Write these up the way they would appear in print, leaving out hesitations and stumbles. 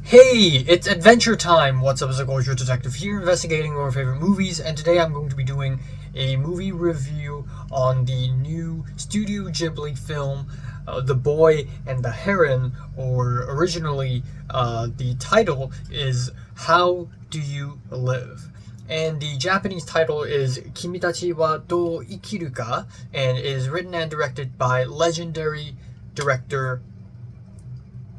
Hey, it's adventure time! What's up, it's a Gorgeous Detective here, investigating our favorite movies, and today I'm going to be doing a movie review on the new Studio Ghibli film, The Boy and the Heron, or originally, the title is How Do You Live? And the Japanese title is Kimi tachi wa do ikiru ka, and is written and directed by legendary director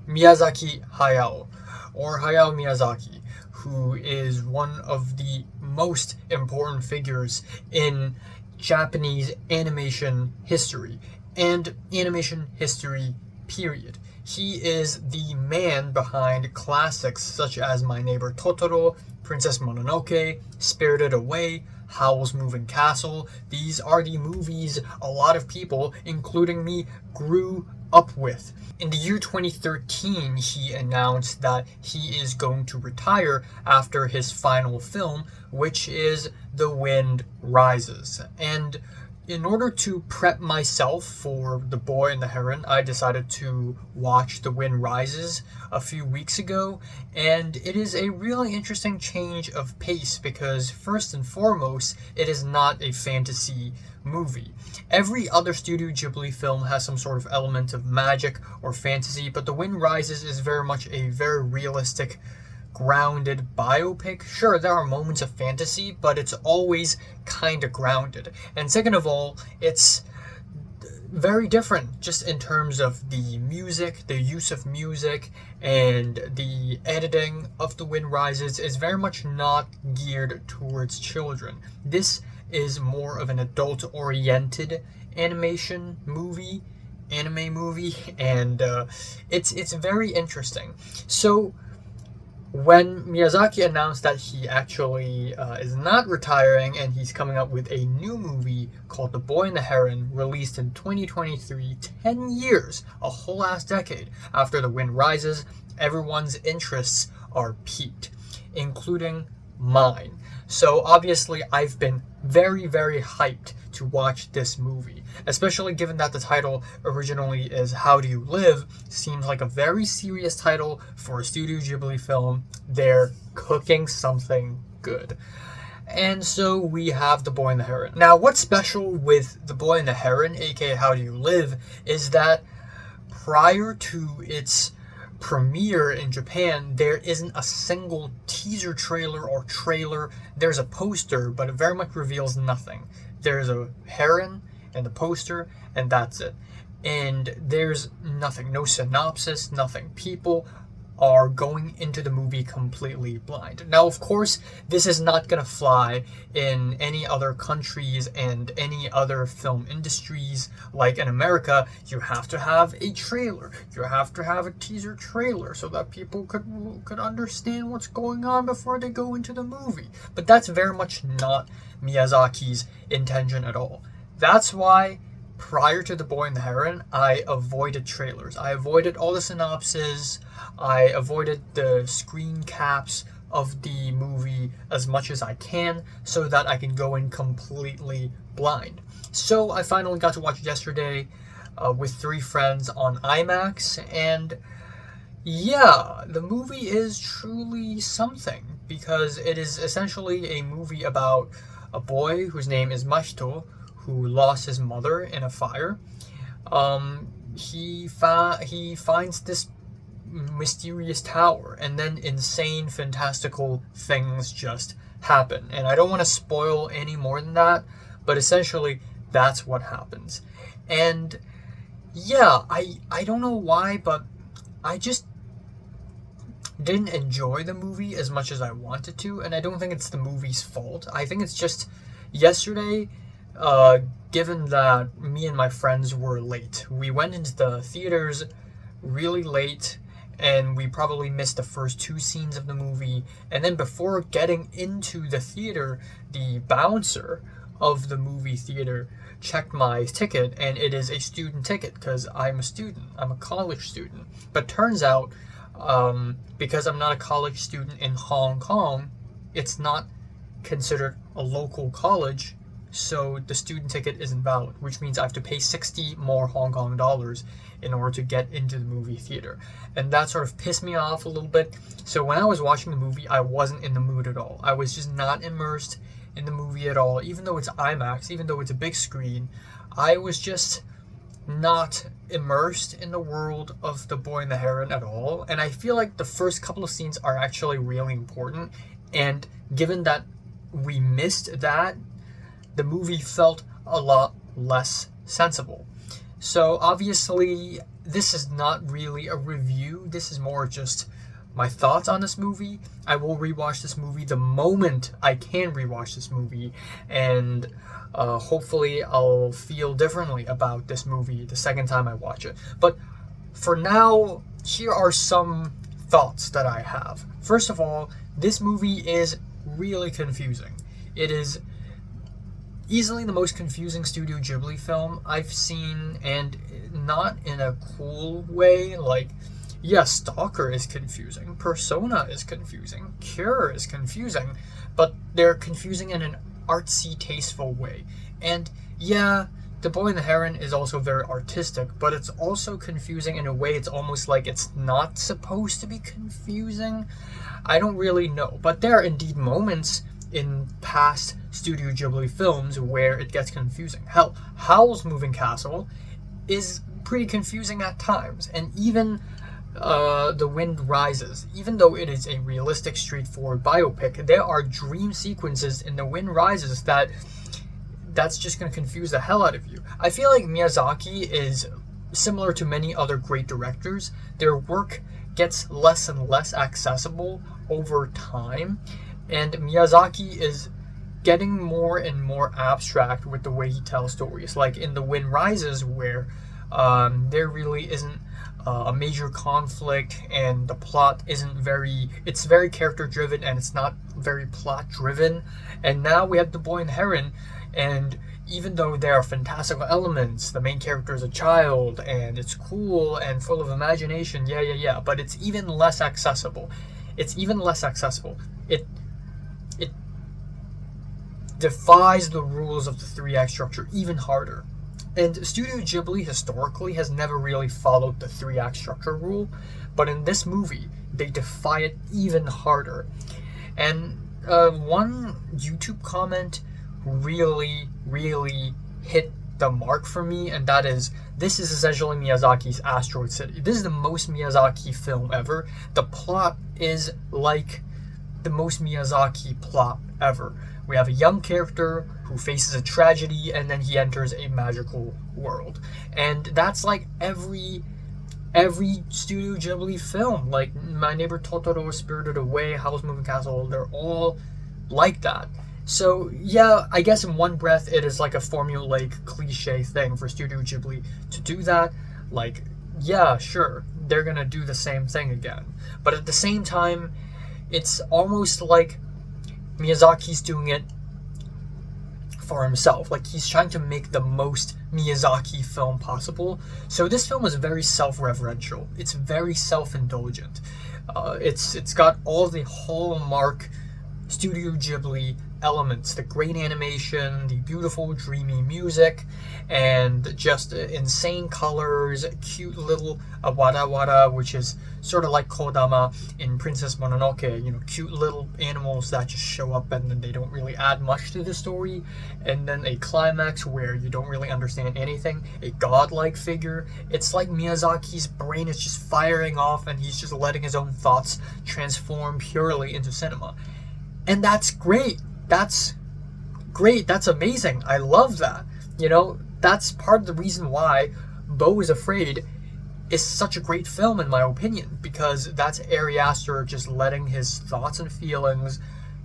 Miyazaki Hayao, or Hayao Miyazaki, who is one of the most important figures in Japanese animation history, and animation history, period. He is the man behind classics such as My Neighbor Totoro, Princess Mononoke, Spirited Away, Howl's Moving Castle. These are the movies a lot of people, including me, grew up with. In the year 2013, he announced that he is going to retire after his final film, which is The Wind Rises. And in order to prep myself for The Boy and the Heron, I decided to watch The Wind Rises a few weeks ago, and it is a really interesting change of pace because, first and foremost, it is not a fantasy movie. Every other Studio Ghibli film has some sort of element of magic or fantasy, but The Wind Rises is very much a very realistic, grounded biopic. Sure, there are moments of fantasy, but it's always kind of grounded. And second of all, it's very different just in terms of the music, the use of music, and the editing of The Wind Rises is very much not geared towards children. This is more of an adult-oriented anime movie, and it's very interesting. So when Miyazaki announced that he actually is not retiring and he's coming up with a new movie called The Boy and the Heron, released in 2023, 10 years, a whole ass decade after The Wind Rises, everyone's interests are piqued, including mine. So obviously I've been very, very hyped to watch this movie, especially given that the title originally is How Do You Live. Seems like a very serious title for a Studio Ghibli film. They're cooking something good. And so we have The Boy and the Heron. Now, what's special with The Boy and the Heron, aka How Do You Live, is that prior to its premiere in Japan, there isn't a single teaser trailer or trailer. There's a poster, but it very much reveals nothing. There's a heron and the poster, and that's it. And there's nothing, no synopsis, nothing. People are going into the movie completely blind. Now, of course, this is not going to fly in any other countries and any other film industries. Like in America, you have to have a trailer. You have to have a teaser trailer so that people could understand what's going on before they go into the movie. But that's very much not Miyazaki's intention at all. That's why prior to The Boy and the Heron, I avoided trailers. I avoided all the synopses. I avoided the screen caps of the movie as much as I can so that I can go in completely blind. So I finally got to watch it yesterday with 3 friends on IMAX, and yeah, the movie is truly something because it is essentially a movie about a boy whose name is Mahito, who lost his mother in a fire. He finds this mysterious tower, and then insane, fantastical things just happen. And I don't want to spoil any more than that, but essentially that's what happens. And yeah, I don't know why, but I just didn't enjoy the movie as much as I wanted to, and I don't think it's the movie's fault. I think it's just yesterday, given that me and my friends were late. We went into the theaters really late, and we probably missed the first 2 scenes of the movie. And then before getting into the theater, the bouncer of the movie theater checked my ticket, and it is a student ticket because I'm a student. I'm a college student. But turns out, because I'm not a college student in Hong Kong, it's not considered a local college, so the student ticket isn't valid, which means I have to pay 60 more Hong Kong dollars in order to get into the movie theater. And that sort of pissed me off a little bit. So when I was watching the movie, I wasn't in the mood at all. I was just not immersed in the movie at all. Even though it's IMAX, even though it's a big screen, I was just not immersed in the world of The Boy and the Heron at all. And I feel like the first couple of scenes are actually really important. And given that we missed that, the movie felt a lot less sensible. So obviously, this is not really a review. This is more just my thoughts on this movie. I will rewatch this movie the moment I can rewatch this movie, and hopefully I'll feel differently about this movie the second time I watch it. But for now, here are some thoughts that I have. First of all, this movie is really confusing. It is easily the most confusing Studio Ghibli film I've seen, and not in a cool way. Like, yeah, Stalker is confusing, Persona is confusing, Cure is confusing, but they're confusing in an artsy, tasteful way. And yeah, The Boy and the Heron is also very artistic, but it's also confusing in a way it's almost like it's not supposed to be confusing. I don't really know, but there are indeed moments in past Studio Ghibli films where it gets confusing. Hell, Howl's Moving Castle is pretty confusing at times, and even The Wind Rises, even though it is a realistic, straightforward biopic, there are dream sequences in The Wind Rises that's just going to confuse the hell out of you. I feel like Miyazaki is similar to many other great directors. Their work gets less and less accessible over time, and Miyazaki is getting more and more abstract with the way he tells stories. Like in The Wind Rises, where there really isn't a major conflict, and the plot isn't it's very character driven and it's not very plot driven. And now we have The Boy and the Heron, and even though there are fantastical elements, the main character is a child and it's cool and full of imagination, but it's even less accessible. It defies the rules of the 3-act structure even harder. And Studio Ghibli historically has never really followed the 3-act structure rule, but in this movie, they defy it even harder. And one YouTube comment really hit the mark for me, and that is, this is essentially Miyazaki's Asteroid City. This is the most Miyazaki film ever. The plot is like the most Miyazaki plot ever. We have a young character who faces a tragedy, and then he enters a magical world. And that's like every Studio Ghibli film. Like My Neighbor Totoro, Spirited Away, Howl's Moving Castle, they're all like that. So yeah, I guess in one breath it is like a formulaic cliche thing for Studio Ghibli to do that. Like, yeah, sure, they're gonna do the same thing again. But at the same time, it's almost like Miyazaki's doing it for himself. Like, he's trying to make the most Miyazaki film possible. So this film is very self-referential. It's very self-indulgent. It's got all the hallmark Studio Ghibli elements, the great animation, the beautiful dreamy music, and just insane colors, cute little wara wara, which is sort of like kodama in Princess Mononoke, cute little animals that just show up and then they don't really add much to the story, and then a climax where you don't really understand anything, a godlike figure. It's like Miyazaki's brain is just firing off and he's just letting his own thoughts transform purely into cinema. And that's great. That's great. That's amazing. I love that. That's part of the reason why Beau is Afraid is such a great film, in my opinion, because that's Ari Aster just letting his thoughts and feelings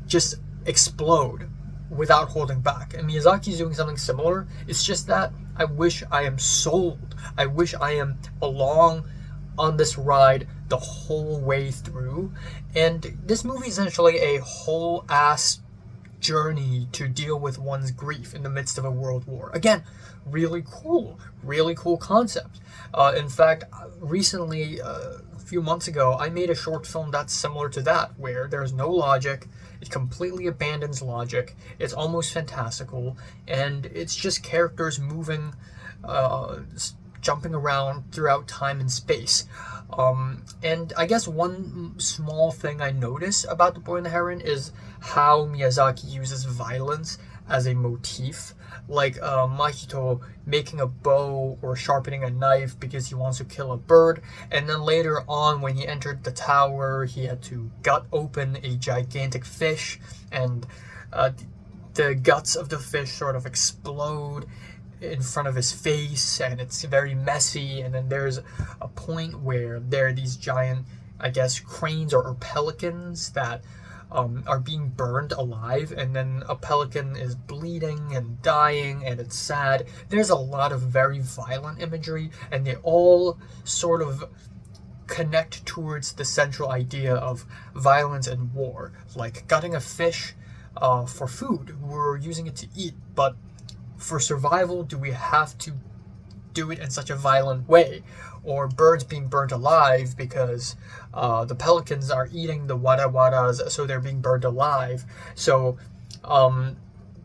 just explode without holding back. And Miyazaki's doing something similar. It's just that I wish I am sold. I wish I am along on this ride the whole way through. And this movie is essentially a whole ass journey to deal with one's grief in the midst of a world war. Again, really cool concept. In fact, recently, a few months ago, I made a short film that's similar to that, where there's no logic, it completely abandons logic, it's almost fantastical, and it's just characters moving, jumping around throughout time and space. And I guess one small thing I notice about The Boy and the Heron is how Miyazaki uses violence as a motif. Like Mahito making a bow or sharpening a knife because he wants to kill a bird, and then later on when he entered the tower, he had to gut open a gigantic fish, and the guts of the fish sort of explode in front of his face, and it's very messy. And then there's a point where there are these giant, I guess, cranes or pelicans that are being burned alive, and then a pelican is bleeding and dying, and it's sad. There's a lot of very violent imagery, and they all sort of connect towards the central idea of violence and war. Like gutting a fish for food, we're using it to eat, but for survival, do we have to do it in such a violent way? Or birds being burnt alive because the pelicans are eating the wara-waras, so they're being burned alive. So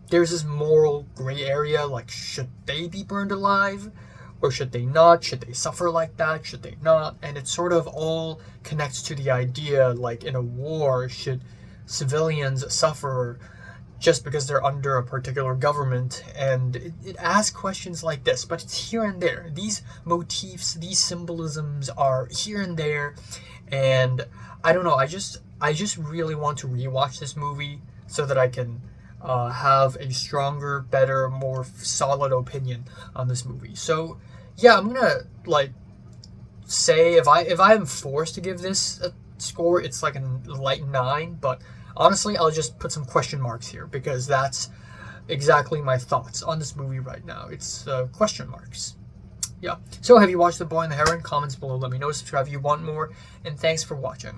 there's this moral gray area, like, should they be burned alive? Or should they not? Should they suffer like that? Should they not? And it sort of all connects to the idea, like in a war, should civilians suffer just because they're under a particular government? And it asks questions like this, but it's here and there. These motifs, these symbolisms are here and there, and I don't know, I just really want to rewatch this movie so that I can have a stronger, better, more solid opinion on this movie. So yeah, I'm gonna say if I am forced to give this a score, it's like a light 9, but honestly, I'll just put some question marks here because that's exactly my thoughts on this movie right now. It's question marks. Yeah. So have you watched The Boy and the Heron? Comments below, let me know. Subscribe if you want more, and thanks for watching.